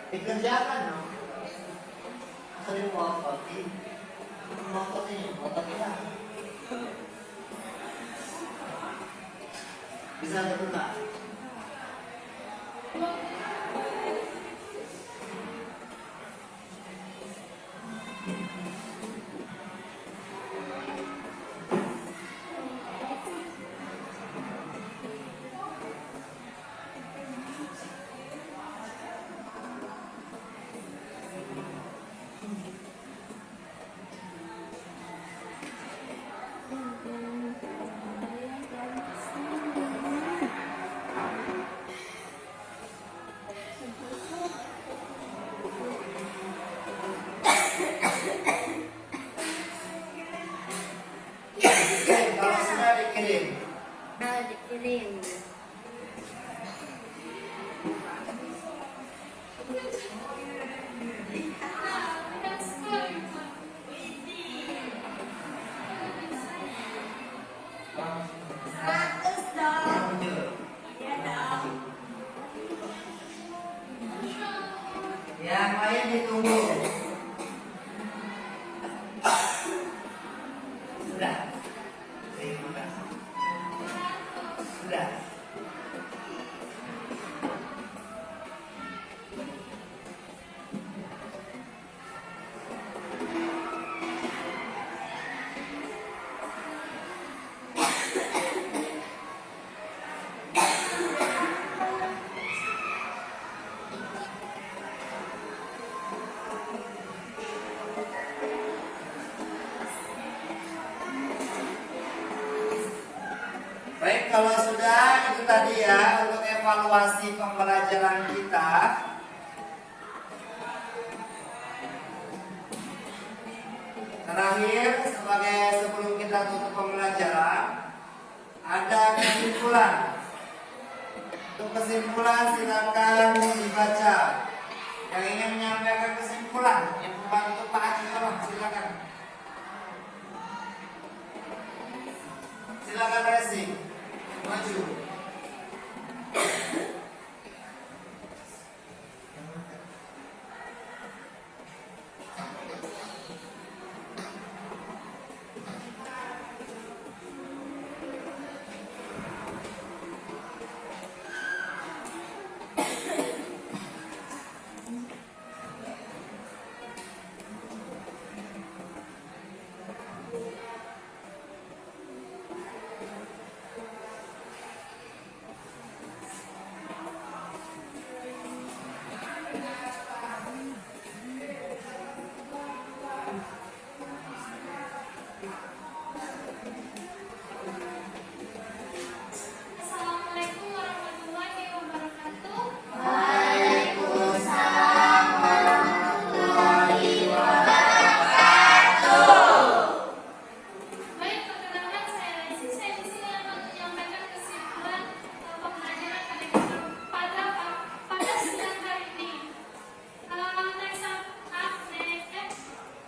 Dikerjakan dong. Sering ngototin. Ngototin ya. Bisa dibuka. Kalau sudah dikirim. Dikirim. Seratus dong. Ya dong. Yang lain ditunggu. Sudah. Terima kasih. Sudah. Baik, kalau sudah itu tadi ya untuk evaluasi pembelajaran kita. Terakhir, sebelum kita tutup pembelajaran, ada kesimpulan. Untuk kesimpulan silakan dibaca. Yang ingin menyampaikan kesimpulan, yang membantu Pak Haji, tolong silakan. Silakan racing. Maju. Assalamualaikum warahmatullahi wabarakatuh. Baik, perkenalkan saya Lesi. Saya di sini akan menyampaikan kesimpulan pembelajaran pada sidang hari ini.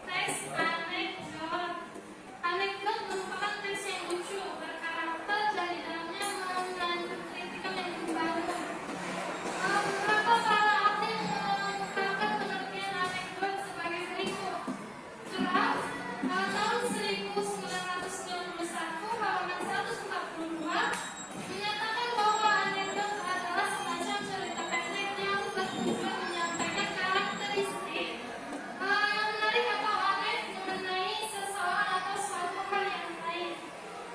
Teks anekdot. Anekdot merupakan teks yang lucu, berkarakter, dan di dalamnya mengandung kritikan yang membangun. Beberapa para ahli mengungkapkan pengertian anekdot sebagai berikut. Draft tahun 1991 halaman 142 menyatakan bahwa anekdot adalah semacam cerita pendek yang bertujuan menyampaikan karakteristik yang menarik atau aneh mengenai seseorang atau suatu hal yang lain.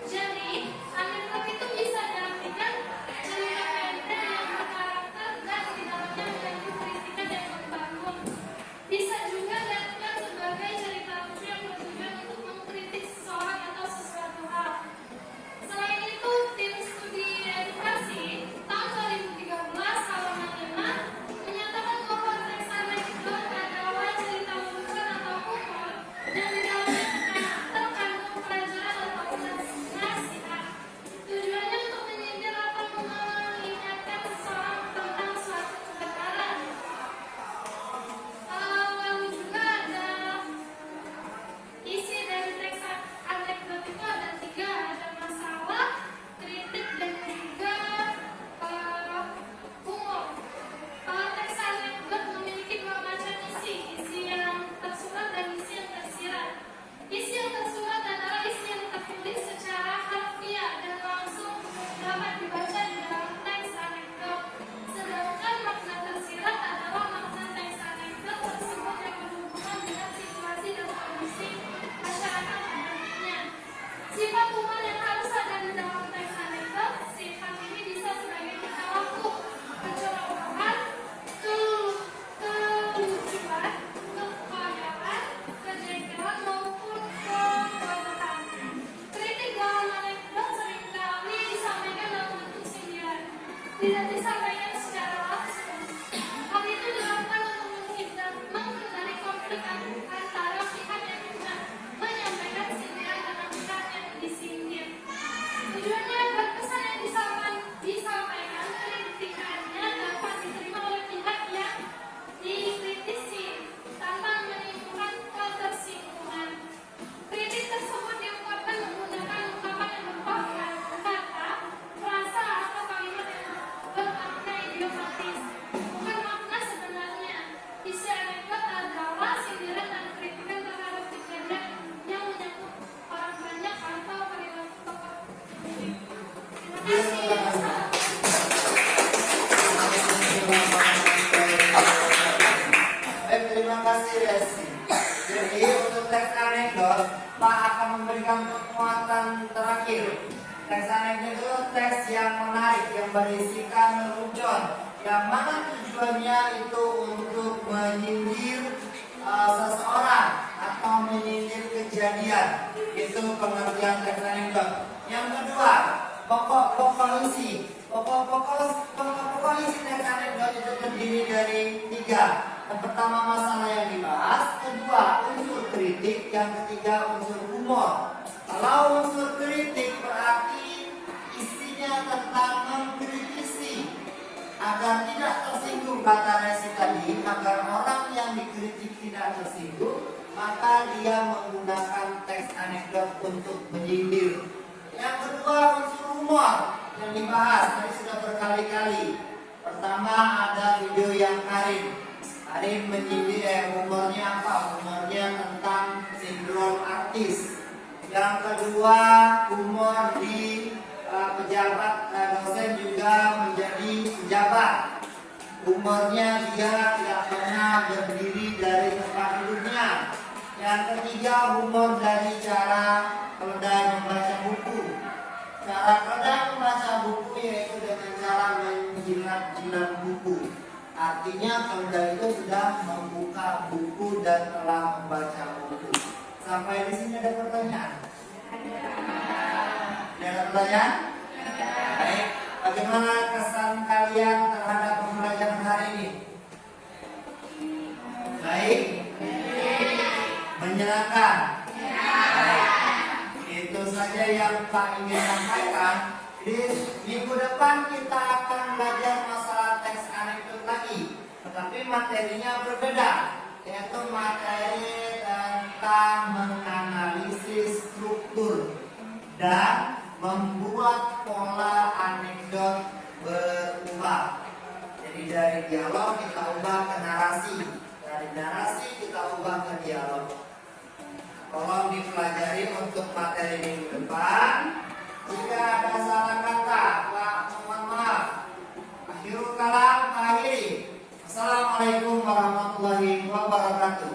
Jadi, anekdot itu bisa diartikan cerita pendek yang berkarakter dan di dalamnya mengandung kritikan yang membangun. Bisa juga diartikan sebagai cerita lucu yang bertujuan untuk mengkritik seseorang atau sesuatu hal. Selain itu, tim studi edukasi tahun 2013 halaman 5 menyatakan bahwa teks anekdot adalah cerita lucu atau humor yang di dalamnya terkandung pelajaran atau nasihat. Tujuannya untuk menyindir atau mengingatkan seseorang tentang suatu kebenaran. Lalu juga ada isi dari teks anekdot itu ada 3, ada masalah, kritik, dan juga humor. Teks anekdot memiliki 2 macam isi yang tersurat dan isi yang tersirat. Isi yang tersurat adalah isi yang tertulis secara harfiah dan langsung dapat dibaca di dalam teks anekdot. Sedangkan makna tersirat adalah makna teks anekdot tersebut yang berhubungan dengan situasi dan kondisi masyarakat umumnya. Sifat humor yang harus ada di dalam teks anekdot, sifat ini bisa sebagai tingkah laku, kecerobohan, kelucuan, kekoyakan, kejengkelan maupun kebodohan. Kritik dalam anekdot seringkali disampaikan dalam bentuk sindiran, tidak disampaikan secara langsung. Hal itu dilakukan untuk menghindari konflik antara pihak yang menyampaikan sindiran dengan pihak yang disindir. Tujuannya agar pesan yang disampaikan kritikannya dapat diterima oleh pihak yang dikritisi tanpa menimbulkan ketersinggungan. Kritik tersebut diungkapkan menggunakan ungkapan yang berupa kata, frasa, atau kalimat yang bermakna idiomatis, bukan makna sebenarnya. Isi anekdot adalah sindiran dan kritikan terhadap kejadian yang menyangkut orang banyak atau perilaku tokoh publik. Terima kasih. Baik, terima kasih Resi. Jadi untuk teks anekdot, Pak akan memberikan penguatan terakhir. Teks anekdot itu teks yang menarik, yang berisikan lelucon, yang mana tujuannya itu untuk menyindir seseorang atau menyindir kejadian. Itu pengertian teks anekdot. Yang kedua, pokok-pokok isi. Pokok-pokok isi teks anekdot itu terdiri dari 3. Yang pertama masalah yang dibahas, kedua unsur kritik, yang ketiga unsur humor. Kalau unsur kritik berarti isinya tentang mengkritisi agar tidak tersinggung, kata Resi tadi, agar orang yang dikritik tidak tersinggung, maka dia menggunakan teks anekdot untuk menyindir. Yang kedua, unsur humor yang dibahas tadi sudah berkali-kali. Pertama ada video yang Karin menyindir humornya apa? Humornya tentang sindrom artis. Yang kedua, humor di pejabat dosen juga menjadi pejabat. Humornya dia tidak pernah berdiri dari tempat duduknya. Yang ketiga, humor dari cara keledai membaca buku. Cara keledai membaca buku yaitu dengan cara menjilat-jilat buku. Artinya keledai itu sudah membuka buku dan telah membaca buku. Sampai di sini ada pertanyaan? Ada pertanyaan? Baik. Bagaimana kesan kalian terhadap pembelajaran hari ini? Baik. Menyenangkan. Baik. Itu saja yang Pak ingin sampaikan. Di minggu depan kita akan belajar masalah teks anekdot lagi, tetapi materinya berbeda, yaitu materi tentang menganalisis struktur dan membuat pola anekdot berubah. Jadi dari dialog kita ubah ke narasi, dari narasi kita ubah ke dialog. Tolong dipelajari untuk materi minggu depan. Jika ada salah kata, Pak, mohon maaf. Akhirul kalam, akhiri. Assalamualaikum warahmatullahi wabarakatuh.